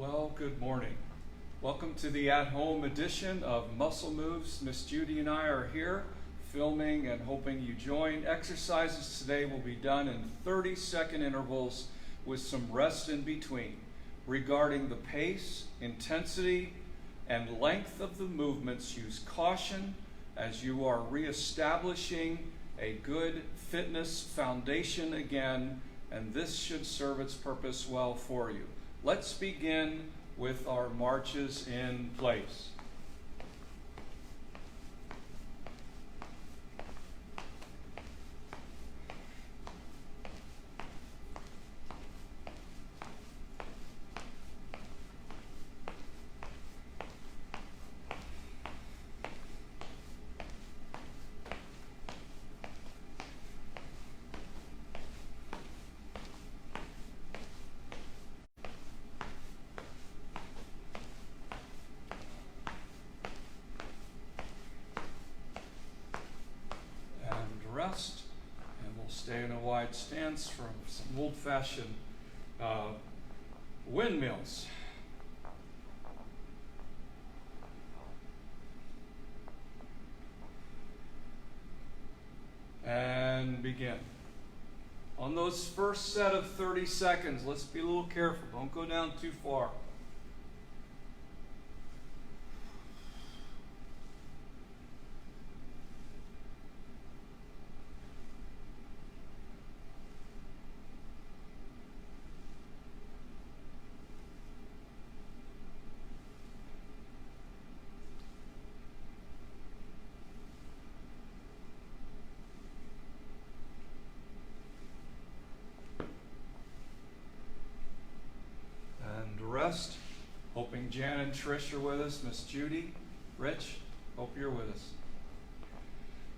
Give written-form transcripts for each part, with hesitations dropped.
Well, good morning. Welcome to the at-home edition of Muscle Moves. Miss Judy and I are here filming and hoping you join. Exercises today will be done in 30-second intervals with some rest in between. Regarding the pace, intensity, and length of the movements, use caution as you are reestablishing a good fitness foundation again, and this should serve its purpose well for you. Let's begin with our marches in place. Rest, and we'll stay in a wide stance for some old-fashioned windmills. And begin. On those first set of 30 seconds, let's be a little careful. Don't go down too far. Rest. Hoping Jan and Trish are with us. Miss Judy, Rich, hope you're with us.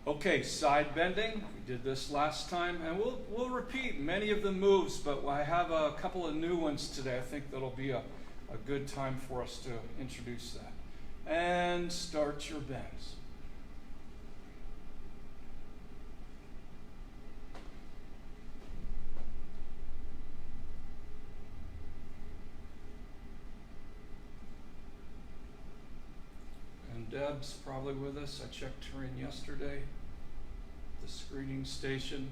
Okay, side bending. We did this last time, and we'll repeat many of the moves, but I have a couple of new ones today. I think that'll be a good time for us to introduce that. And start your bends. Deb's probably with us. I checked her in yesterday, the screening station.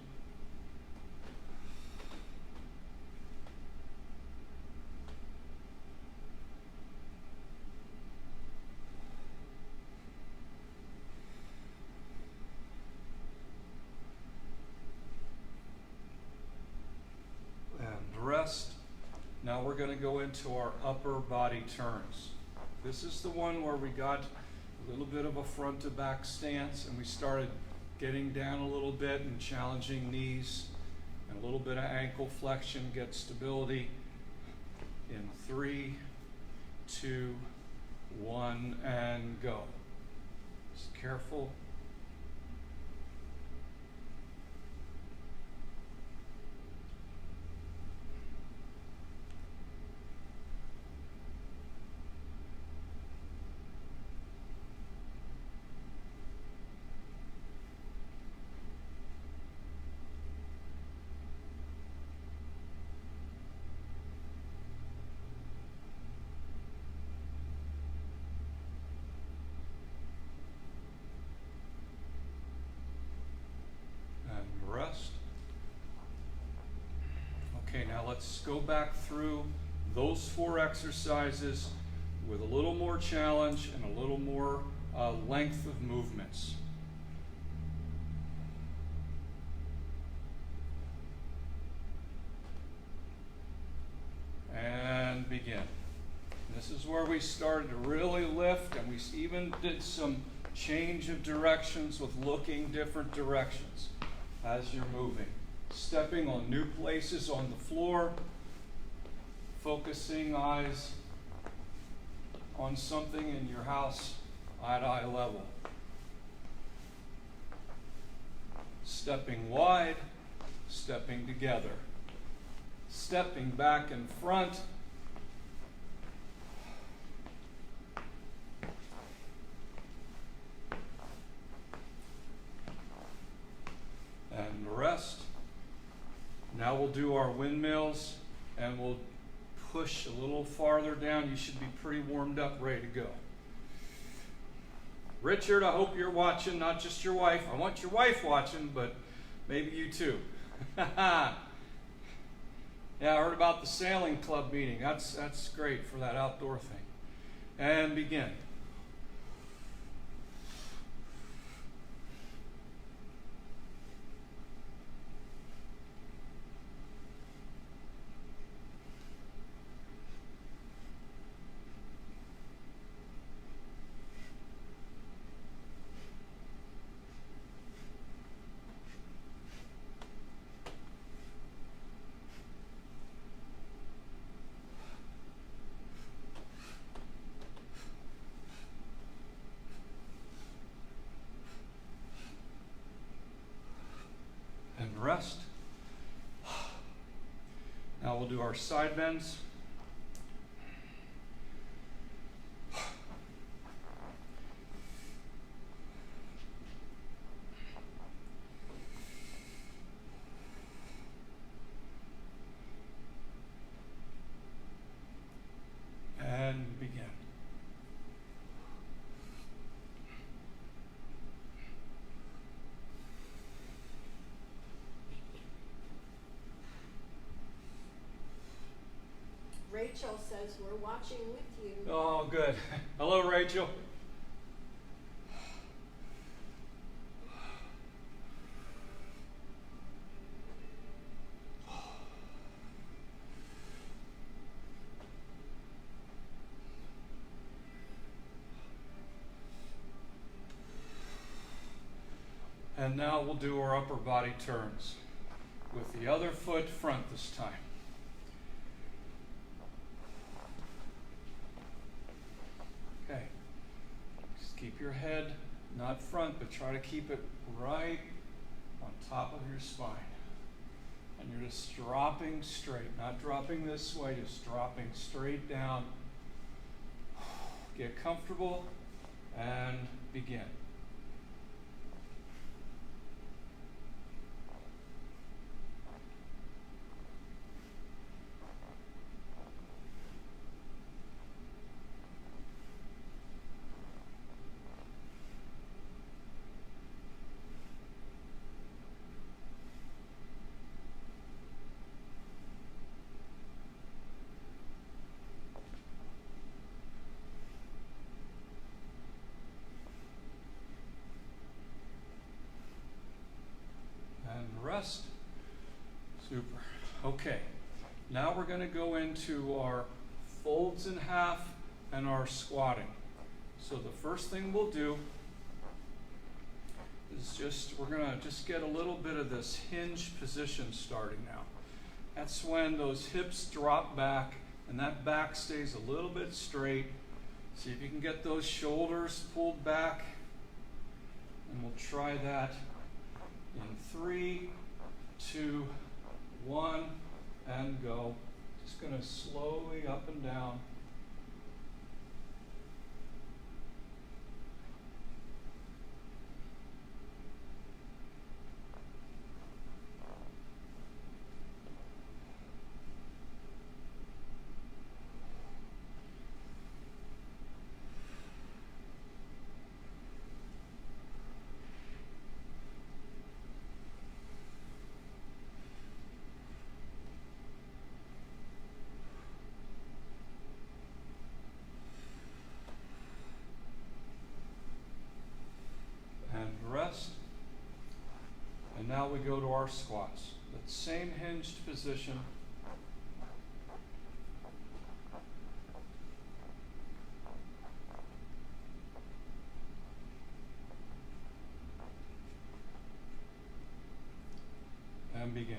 And rest. Now we're going to go into our upper body turns. This is the one where we got a little bit of a front to back stance, and we started getting down a little bit and challenging knees, and a little bit of ankle flexion, get stability in 3, 2, 1, and go. Just careful. Rest. Okay, now let's go back through those 4 exercises with a little more challenge and a little more length of movements. And begin. This is where we started to really lift, and we even did some change of directions with looking different directions as you're moving. Stepping on new places on the floor, focusing eyes on something in your house at eye level. Stepping wide, stepping together. Stepping back and front. And rest. Now we'll do our windmills, and we'll push a little farther down. You should be pretty warmed up, ready to go. Richard, I hope you're watching, not just your wife. I want your wife watching, but maybe you too. Yeah, I heard about the sailing club meeting. That's great for that outdoor thing. And begin. And rest. Now we'll do our side bends. And begin. Rachel says we're watching with you. Oh, good. Hello, Rachel. And now we'll do our upper body turns with the other foot front this time. Okay, just keep your head not front, but try to keep it right on top of your spine. And you're just dropping straight, not dropping this way, just dropping straight down. Get comfortable and begin. Rest. Super. Okay, now we're going to go into our folds in half and our squatting. So the first thing we'll do is we're going to just get a little bit of this hinge position starting now. That's when those hips drop back and that back stays a little bit straight. See if you can get those shoulders pulled back, and we'll try that in 3, 2, 1, and go. Just going to slowly up and down. Rest. And now we go to our squats. That same hinged position. And begin.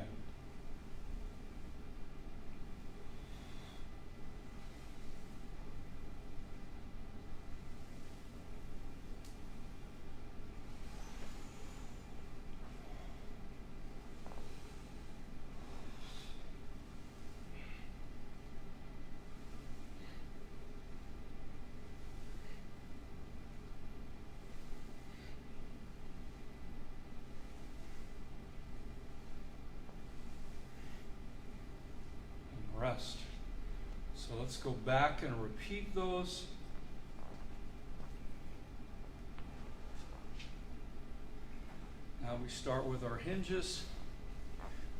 So let's go back and repeat those. Now we start with our hinges.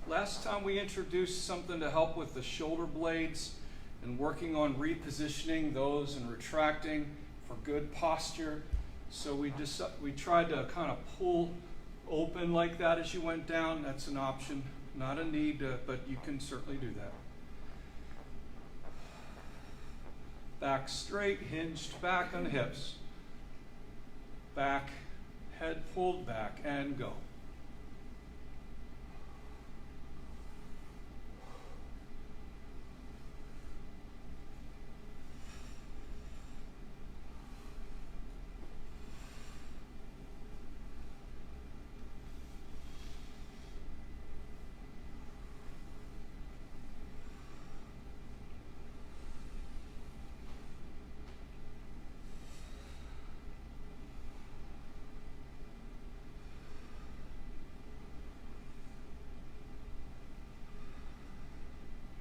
Last time we introduced something to help with the shoulder blades and working on repositioning those and retracting for good posture. So we tried to kind of pull open like that as you went down. That's an option, not a need, but you can certainly do that. Back straight, hinged back on the hips. Back, head pulled back, and go.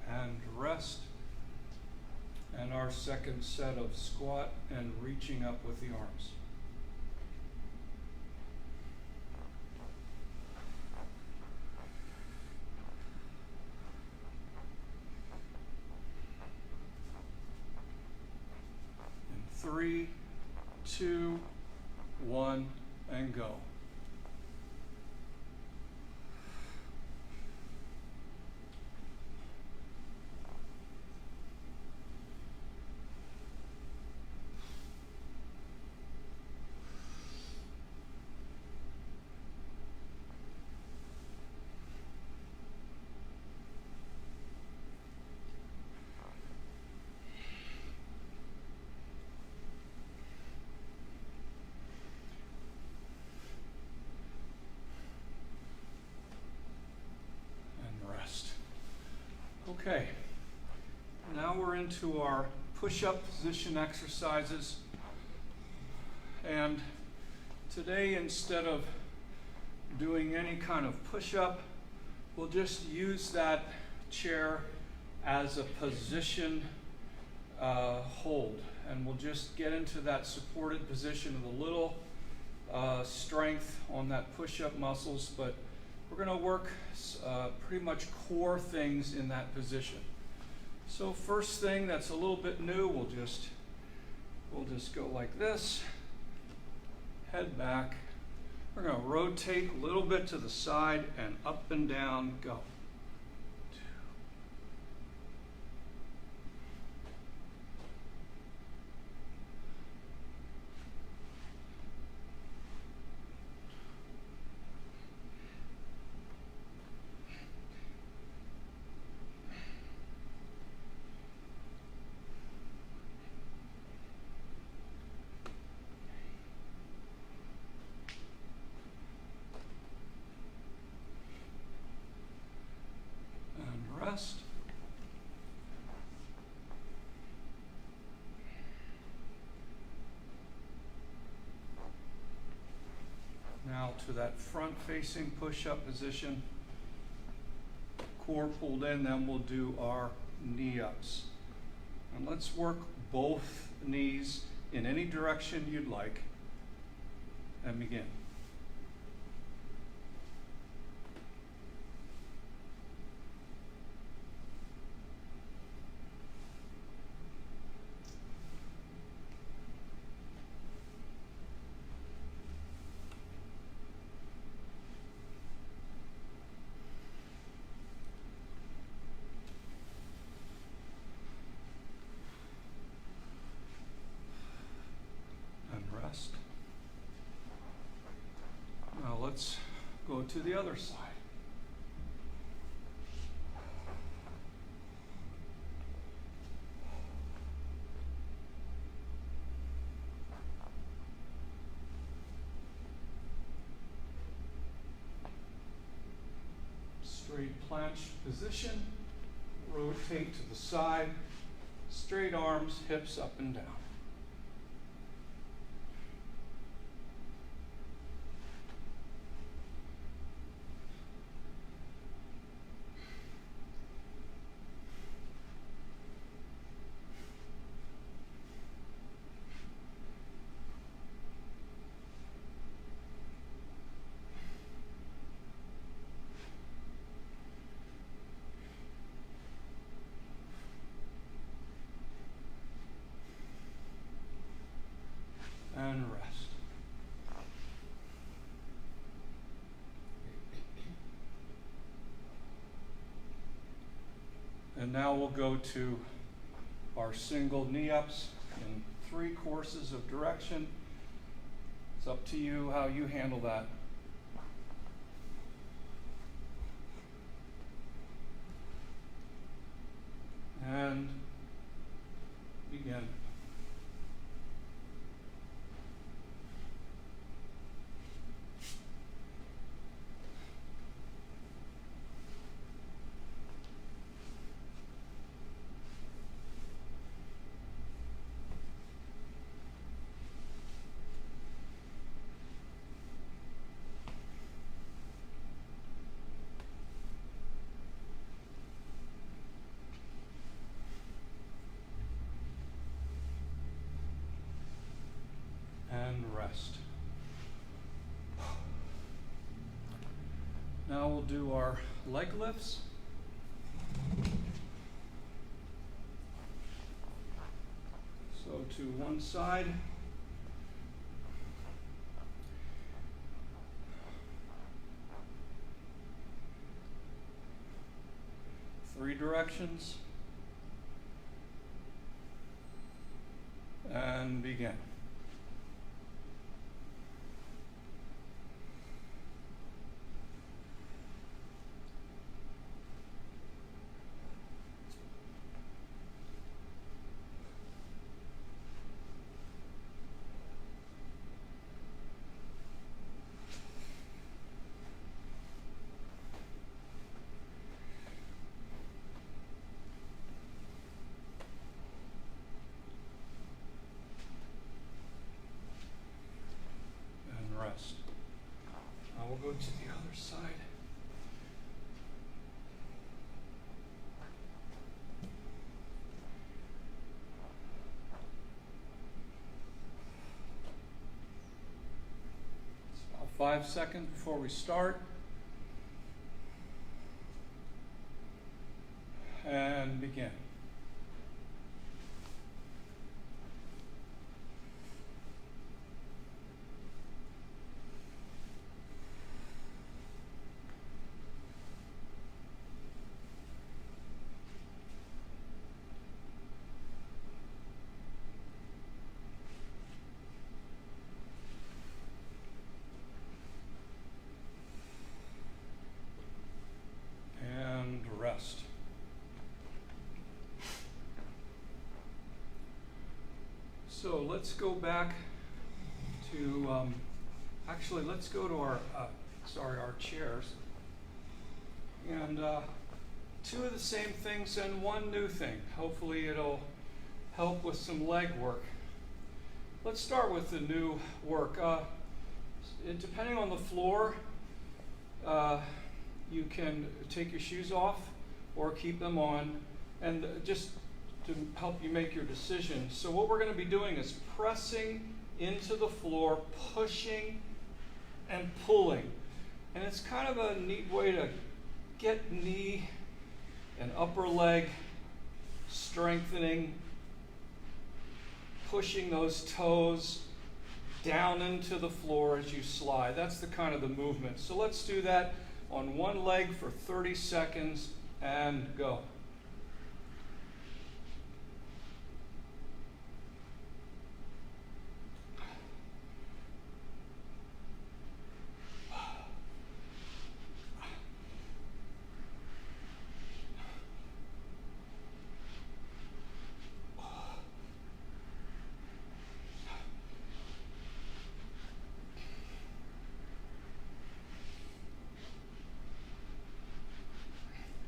And rest. And our second set of squat and reaching up with the arms. And 3, 2, 1, and go. Okay, now we're into our push-up position exercises. And today, instead of doing any kind of push-up, we'll just use that chair as a position hold. And we'll just get into that supported position with a little strength on that push-up muscles, but we're going to work pretty much core things in that position. So first thing that's a little bit new, we'll just go like this, head back. We're going to rotate a little bit to the side and up and down, go. Rest. Now to that front-facing push-up position. Core pulled in, then we'll do our knee-ups. And let's work both knees in any direction you'd like. And begin. Now let's go to the other side. Straight planche position, rotate to the side, straight arms, hips up and down. and rest. And now we'll go to our single knee-ups in 3 courses of direction. It's up to you how you handle that. And begin. And rest. Now we'll do our leg lifts. So to one side. Three directions. And begin. Rest. Now we'll go to the other side. It's about 5 seconds before we start. And begin. Rest. So let's go back to, actually let's go to our chairs. And 2 of the same things and 1 new thing. Hopefully it'll help with some leg work. Let's start with the new work. Depending on the floor, you can take your shoes off or keep them on, and just to help you make your decision. So what we're going to be doing is pressing into the floor, pushing and pulling. And it's kind of a neat way to get knee and upper leg strengthening, pushing those toes down into the floor as you slide. That's the kind of the movement. So let's do that on one leg for 30 seconds and go.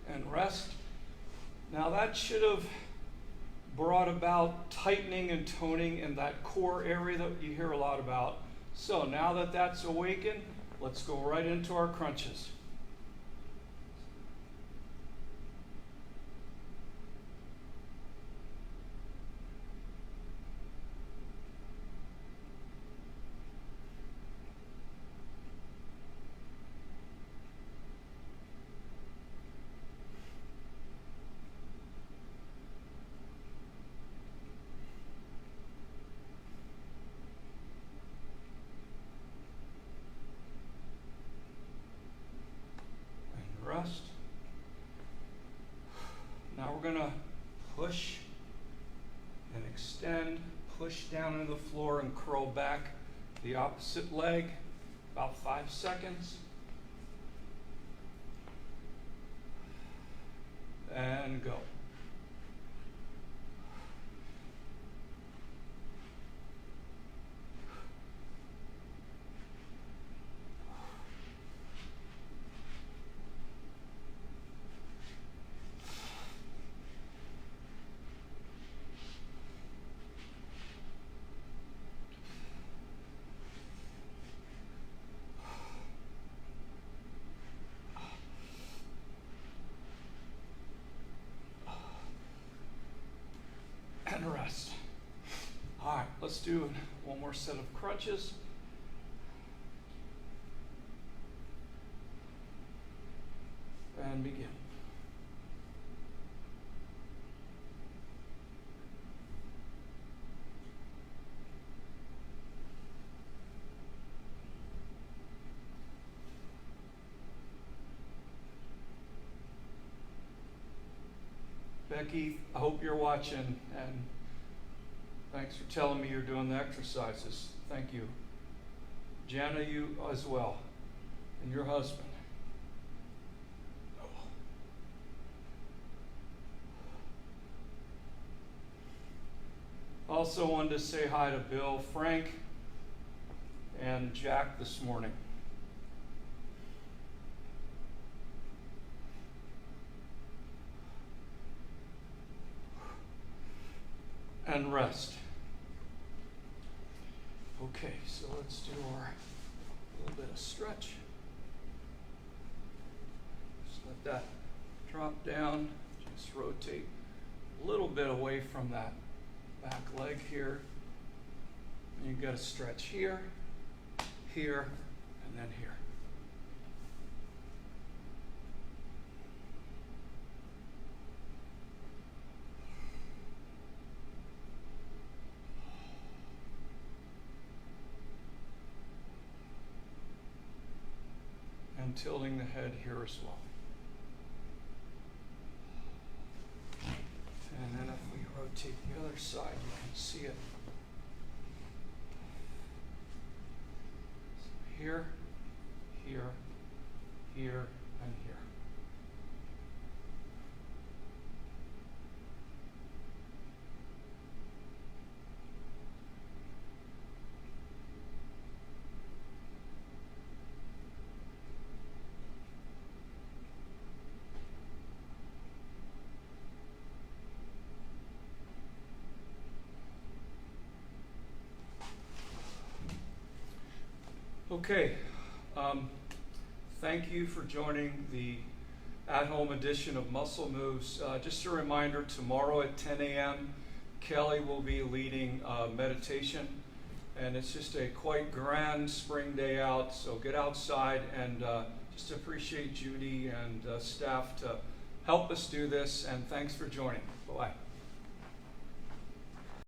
And rest. Now that should have brought about tightening and toning in that core area that you hear a lot about. So now that that's awakened, let's go right into our crunches. extend, push down into the floor, and curl back the opposite leg, about 5 seconds. And go. And rest. All right, let's do one more set of crunches. And begin. Becky, I hope you're watching, and thanks for telling me you're doing the exercises. Thank you. Jana, you as well, and your husband. Also wanted to say hi to Bill, Frank, and Jack this morning. And rest. Okay, so let's do our little bit of stretch. Just let that drop down. Just rotate a little bit away from that back leg here. And you've got to stretch here, here, and then here. And tilting the head here as well. And then if we rotate the other side, you can see it. So here, here, here, and here. Okay, thank you for joining the at-home edition of Muscle Moves. Just a reminder, tomorrow at 10 a.m., Kelly will be leading meditation, and it's just a quite grand spring day out, so get outside and just appreciate Judy and staff to help us do this, and thanks for joining. Bye-bye.